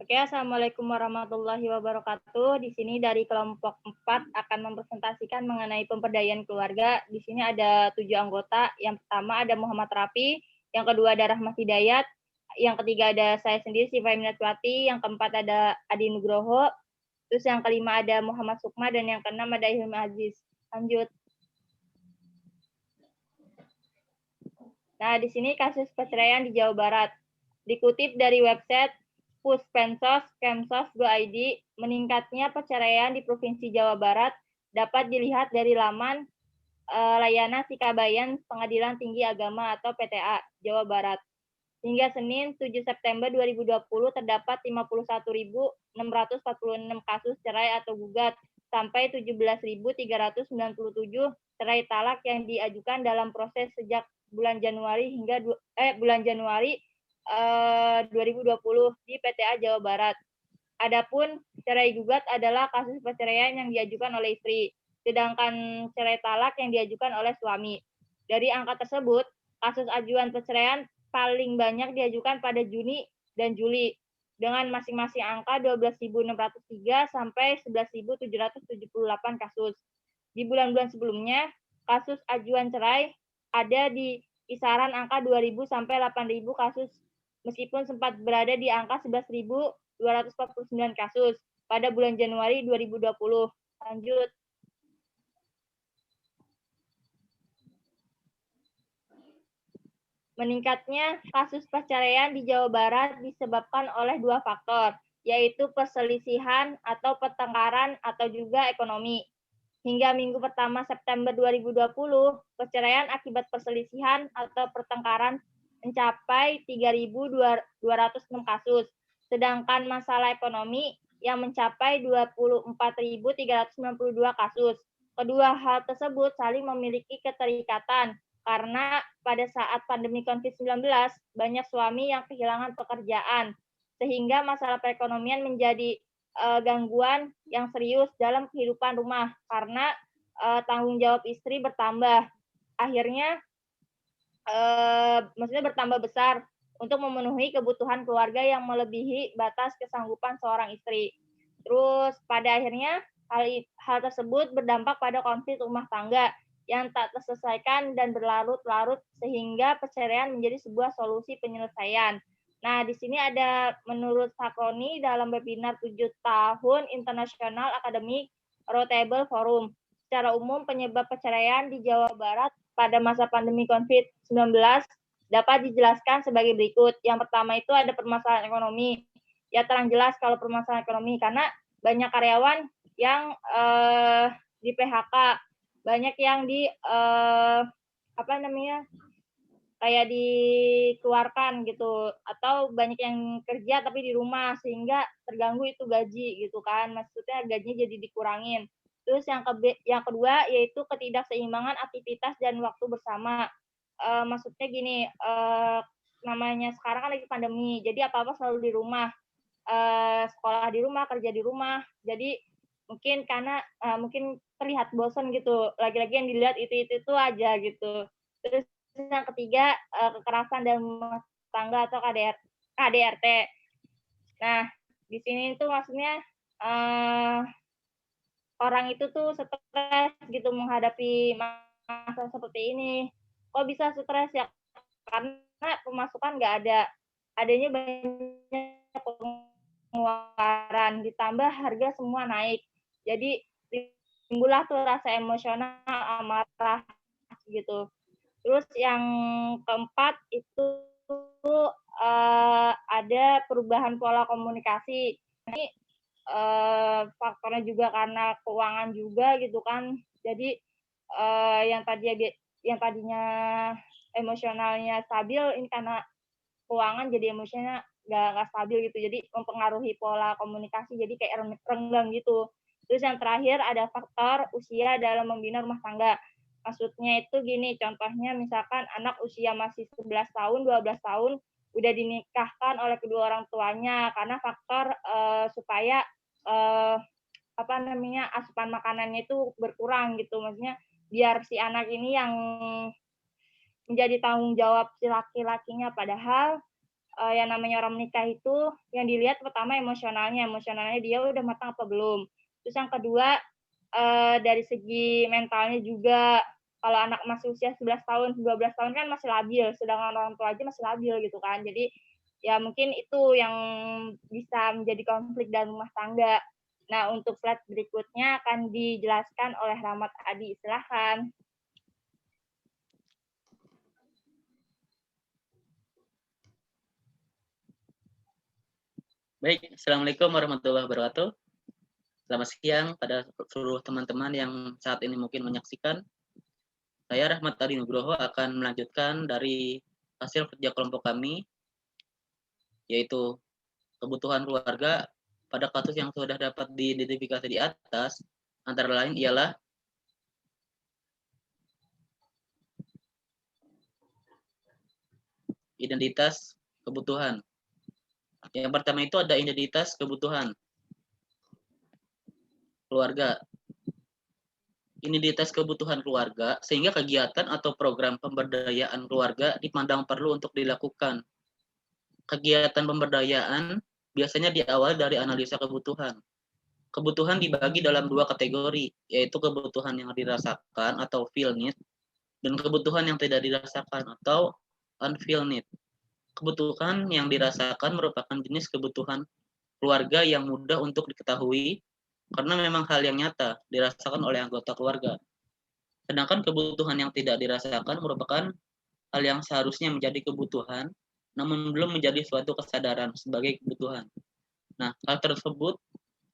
Oke, Assalamualaikum warahmatullahi wabarakatuh. Di sini dari kelompok 4 akan mempresentasikan mengenai pemberdayaan keluarga. Di sini ada 7 anggota. Yang pertama ada Muhammad Rafi, yang kedua ada Rahmat Hidayat, yang ketiga ada saya sendiri, Siva Minatwati, yang keempat ada Adi Nugroho, terus yang kelima ada Muhammad Sukma, dan yang keenam ada Hilmi Aziz. Lanjut. Nah, di sini kasus perceraian di Jawa Barat. Dikutip dari website Puspensos, Kemsos.go.id, meningkatnya perceraian di Provinsi Jawa Barat dapat dilihat dari laman layanan Sikabayan Pengadilan Tinggi Agama atau PTA Jawa Barat. Hingga Senin 7 September 2020 terdapat 51.646 kasus cerai atau gugat sampai 17.397 cerai talak yang diajukan dalam proses sejak bulan Januari hingga bulan Januari 2020 di PTA Jawa Barat. Adapun cerai gugat adalah kasus perceraian yang diajukan oleh istri, sedangkan cerai talak yang diajukan oleh suami. Dari angka tersebut, kasus ajuan perceraian paling banyak diajukan pada Juni dan Juli, dengan masing-masing angka 12.603 sampai 11.778 kasus. Di bulan-bulan sebelumnya, kasus ajuan cerai ada di kisaran angka 2.000 sampai 8.000 kasus, meskipun sempat berada di angka 11.249 kasus pada bulan Januari 2020. Lanjut. Meningkatnya kasus perceraian di Jawa Barat disebabkan oleh dua faktor, yaitu perselisihan atau pertengkaran atau juga ekonomi. Hingga minggu pertama September 2020, perceraian akibat perselisihan atau pertengkaran mencapai 3.206 kasus, sedangkan masalah ekonomi yang mencapai 24.392 kasus. Kedua hal tersebut saling memiliki keterikatan, karena pada saat pandemi COVID-19, banyak suami yang kehilangan pekerjaan, sehingga masalah perekonomian menjadi gangguan yang serius dalam kehidupan rumah karena tanggung jawab istri bertambah. Akhirnya maksudnya bertambah besar untuk memenuhi kebutuhan keluarga yang melebihi batas kesanggupan seorang istri. Terus pada akhirnya hal tersebut berdampak pada konflik rumah tangga yang tak terselesaikan dan berlarut-larut sehingga perceraian menjadi sebuah solusi penyelesaian. Nah, di sini ada menurut Sakroni dalam webinar 7 tahun International Academic Roundtable Forum. Secara umum, penyebab perceraian di Jawa Barat pada masa pandemi COVID-19 dapat dijelaskan sebagai berikut. Yang pertama itu ada permasalahan ekonomi. Ya terang jelas kalau permasalahan ekonomi, karena banyak karyawan yang di PHK, banyak yang di kayak dikeluarkan gitu, atau banyak yang kerja tapi di rumah sehingga terganggu itu gaji gitu kan, maksudnya gajinya jadi dikurangin. Terus yang kedua yaitu ketidakseimbangan aktivitas dan waktu bersama. Maksudnya gini, namanya sekarang kan lagi pandemi, jadi apa-apa selalu di rumah, sekolah di rumah, kerja di rumah, jadi mungkin karena mungkin terlihat bosan gitu, lagi-lagi yang dilihat itu aja gitu. Terus yang ketiga, kekerasan dalam rumah tangga atau KDRT. Nah, di sini tuh maksudnya orang itu tuh stres gitu menghadapi masa seperti ini. Kok bisa stres ya? Karena pemasukan nggak ada, adanya banyak pengeluaran, ditambah harga semua naik. Jadi timbullah tuh rasa emosional, amarah gitu. Terus yang keempat itu ada perubahan pola komunikasi. Ini faktornya juga karena keuangan juga gitu kan. Jadi yang tadinya emosionalnya stabil, ini karena keuangan jadi emosinya nggak stabil gitu. Jadi mempengaruhi pola komunikasi, jadi kayak renggang gitu. Terus yang terakhir ada faktor usia dalam membina rumah tangga. Maksudnya itu gini, contohnya misalkan anak usia masih 11 tahun, 12 tahun, udah dinikahkan oleh kedua orang tuanya karena faktor supaya asupan makanannya itu berkurang gitu. Maksudnya biar si anak ini yang menjadi tanggung jawab si laki-lakinya, padahal yang namanya orang menikah itu yang dilihat pertama emosionalnya dia udah matang apa belum. Terus yang kedua dari segi mentalnya juga. Kalau anak masih usia 11 tahun, 12 tahun kan masih labil, sedangkan orang tua aja masih labil gitu kan. Jadi ya mungkin itu yang bisa menjadi konflik dalam rumah tangga. Nah, untuk slide berikutnya akan dijelaskan oleh Rahmat Adi. Silahkan. Baik, Assalamualaikum warahmatullahi wabarakatuh. Selamat siang pada seluruh teman-teman yang saat ini mungkin menyaksikan. Saya Rahmat Adi Nugroho akan melanjutkan dari hasil kerja kelompok kami, yaitu kebutuhan keluarga pada kasus yang sudah dapat diidentifikasi di atas, antara lain ialah identitas kebutuhan. Yang pertama itu ada identitas kebutuhan keluarga. Identitas kebutuhan keluarga, sehingga kegiatan atau program pemberdayaan keluarga dipandang perlu untuk dilakukan. Kegiatan pemberdayaan biasanya diawali dari analisa kebutuhan. Kebutuhan dibagi dalam dua kategori, yaitu kebutuhan yang dirasakan atau feel need, dan kebutuhan yang tidak dirasakan atau unfeel need. Kebutuhan yang dirasakan merupakan jenis kebutuhan keluarga yang mudah untuk diketahui karena memang hal yang nyata dirasakan oleh anggota keluarga. Sedangkan kebutuhan yang tidak dirasakan merupakan hal yang seharusnya menjadi kebutuhan, namun belum menjadi suatu kesadaran sebagai kebutuhan. Nah, hal tersebut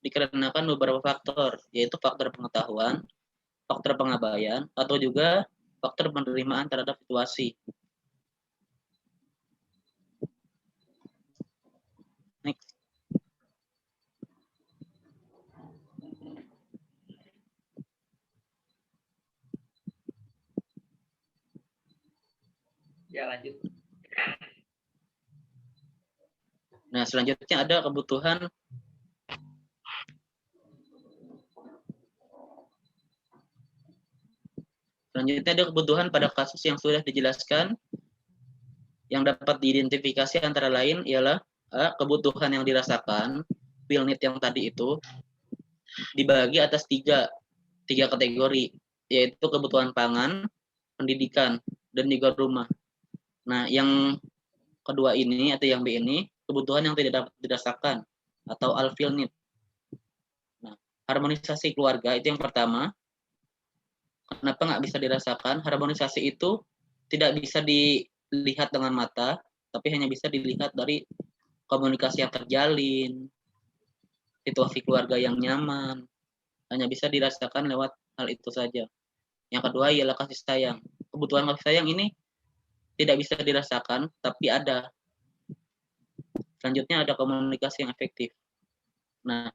dikarenakan beberapa faktor, yaitu faktor pengetahuan, faktor pengabaian, atau juga faktor penerimaan terhadap situasi. Next. Ya, lanjut. Nah, selanjutnya ada kebutuhan pada kasus yang sudah dijelaskan yang dapat diidentifikasi antara lain ialah kebutuhan yang dirasakan, feel need yang tadi itu dibagi atas tiga kategori, yaitu kebutuhan pangan, pendidikan, dan juga rumah. Nah, yang kedua ini atau yang B ini kebutuhan yang tidak dapat dirasakan atau unfeel need. Nah, harmonisasi keluarga itu yang pertama. Kenapa nggak bisa dirasakan? Harmonisasi itu tidak bisa dilihat dengan mata, tapi hanya bisa dilihat dari komunikasi yang terjalin, situasi keluarga yang nyaman, hanya bisa dirasakan lewat hal itu saja. Yang kedua ialah kasih sayang. Kebutuhan kasih sayang ini tidak bisa dirasakan, tapi ada. Selanjutnya ada komunikasi yang efektif. Nah,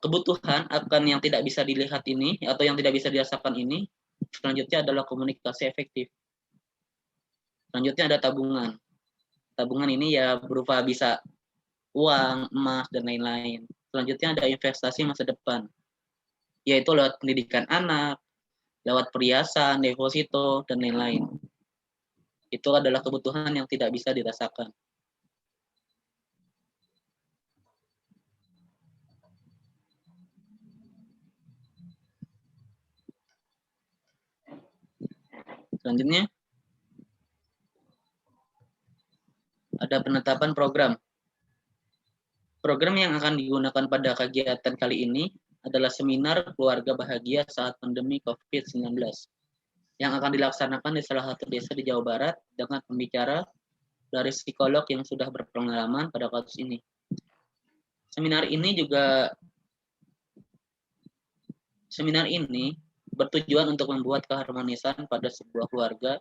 kebutuhan akan yang tidak bisa dilihat ini atau yang tidak bisa dirasakan ini, selanjutnya adalah komunikasi efektif. Selanjutnya ada tabungan. Tabungan ini ya berupa bisa uang, emas, dan lain-lain. Selanjutnya ada investasi masa depan, yaitu lewat pendidikan anak, lewat perhiasan, deposito, dan lain-lain. Itu adalah kebutuhan yang tidak bisa dirasakan. Selanjutnya, ada penetapan program. Program yang akan digunakan pada kegiatan kali ini adalah seminar keluarga bahagia saat pandemi COVID-19 yang akan dilaksanakan di salah satu desa di Jawa Barat dengan pembicara dari psikolog yang sudah berpengalaman pada kasus ini. Seminar ini bertujuan untuk membuat keharmonisan pada sebuah keluarga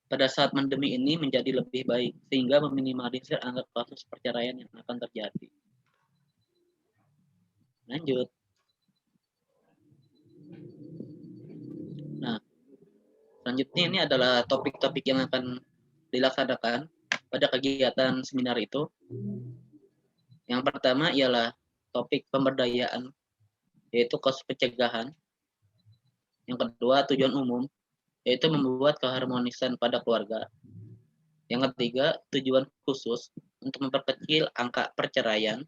pada saat pandemi ini menjadi lebih baik, sehingga meminimalisir angka kasus perceraian yang akan terjadi. Lanjut. Nah, selanjutnya ini adalah topik-topik yang akan dilaksanakan pada kegiatan seminar itu. Yang pertama ialah topik pemberdayaan, yaitu kasus pencegahan. Yang kedua, tujuan umum, yaitu membuat keharmonisan pada keluarga. Yang ketiga, tujuan khusus untuk memperkecil angka perceraian.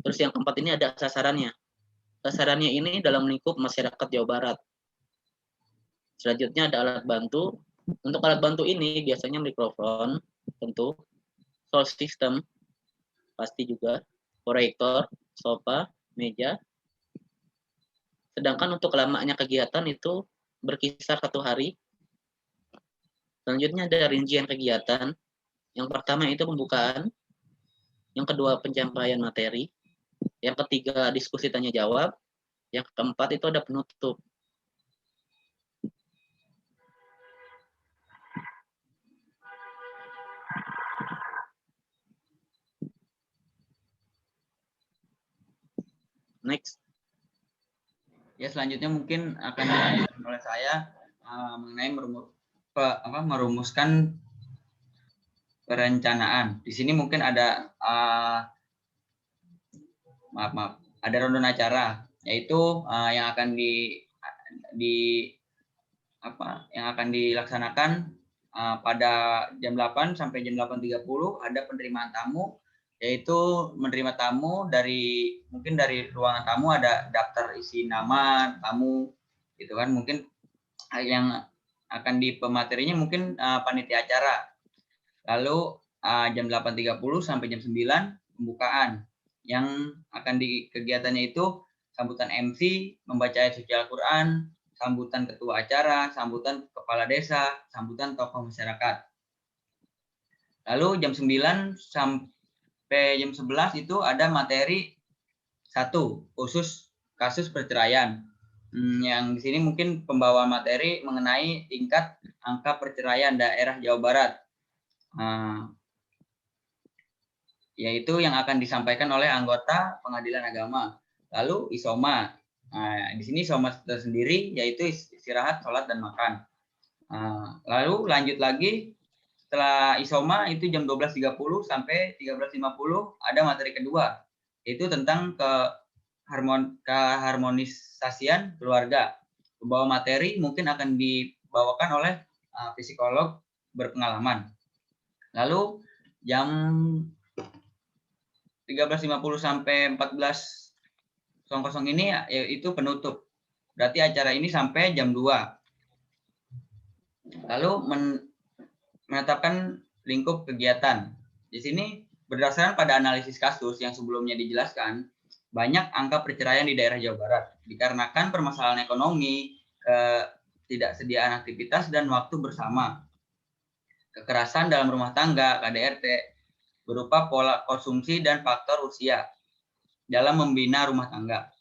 Terus yang keempat ini ada sasarannya. Sasarannya ini dalam lingkup masyarakat Jawa Barat. Selanjutnya ada alat bantu. Untuk alat bantu ini biasanya mikrofon, tentu, sound system, pasti juga, proyektor, sofa, meja. Sedangkan untuk lamanya kegiatan itu berkisar 1 hari. Selanjutnya ada rincian kegiatan. Yang pertama itu pembukaan, yang kedua penyampaian materi, yang ketiga diskusi tanya jawab, yang keempat itu ada penutup. Next. Ya, selanjutnya mungkin akan dilanjutkan oleh saya mengenai merumuskan perencanaan. Di sini mungkin ada ada rundown acara, yaitu yang akan dilaksanakan pada jam 8 sampai jam 8.30 ada penerimaan tamu, yaitu menerima tamu mungkin dari ruangan tamu ada daftar isi nama tamu gitu kan. Mungkin yang akan materinya mungkin panitia acara. Lalu jam 8.30 sampai jam 9 pembukaan, yang akan kegiatannya itu sambutan MC, membaca ayat suci Al-Quran, sambutan ketua acara, sambutan kepala desa, sambutan tokoh masyarakat. Lalu jam 9 sampai jam 11 itu ada materi 1 khusus kasus perceraian. Yang di sini mungkin pembawa materi mengenai tingkat angka perceraian daerah Jawa Barat, yaitu yang akan disampaikan oleh anggota pengadilan agama. Lalu isoma. Di sini isoma tersendiri yaitu istirahat, sholat, dan makan. Lalu lanjut lagi setelah isoma itu jam 12.30 sampai 13.50 ada materi kedua, yaitu tentang keharmonisasian keluarga. Pembawa materi mungkin akan dibawakan oleh psikolog berpengalaman. Lalu jam 13.50 sampai 14.00 ini itu penutup. Berarti acara ini sampai jam 2. Lalu menetapkan lingkup kegiatan. Di sini berdasarkan pada analisis kasus yang sebelumnya dijelaskan, banyak angka perceraian di daerah Jawa Barat dikarenakan permasalahan ekonomi, ketidaksediaan aktivitas dan waktu bersama, kekerasan dalam rumah tangga, KDRT, berupa pola konsumsi dan faktor usia dalam membina rumah tangga.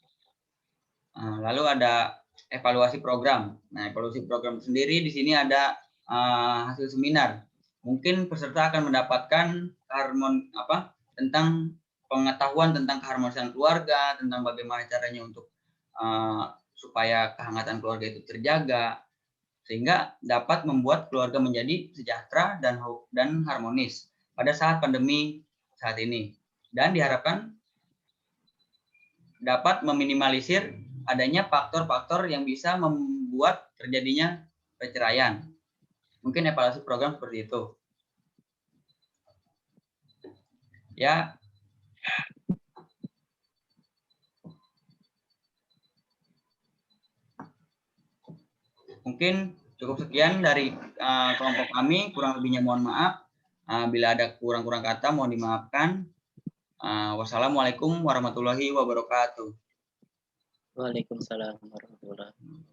Lalu ada evaluasi program. Nah, evaluasi program sendiri di sini ada hasil seminar. Mungkin peserta akan mendapatkan tentang pengetahuan tentang keharmonisan keluarga, tentang bagaimana caranya untuk supaya kehangatan keluarga itu terjaga, sehingga dapat membuat keluarga menjadi sejahtera dan harmonis pada saat pandemi saat ini, dan diharapkan dapat meminimalisir adanya faktor-faktor yang bisa membuat terjadinya perceraian. Mungkin evaluasi program seperti itu. Ya. Mungkin cukup sekian dari kelompok kami, kurang lebihnya mohon maaf. Bila ada kurang-kurang kata mohon dimaafkan. Wassalamualaikum warahmatullahi wabarakatuh. Waalaikumsalam warahmatullahi wabarakatuh.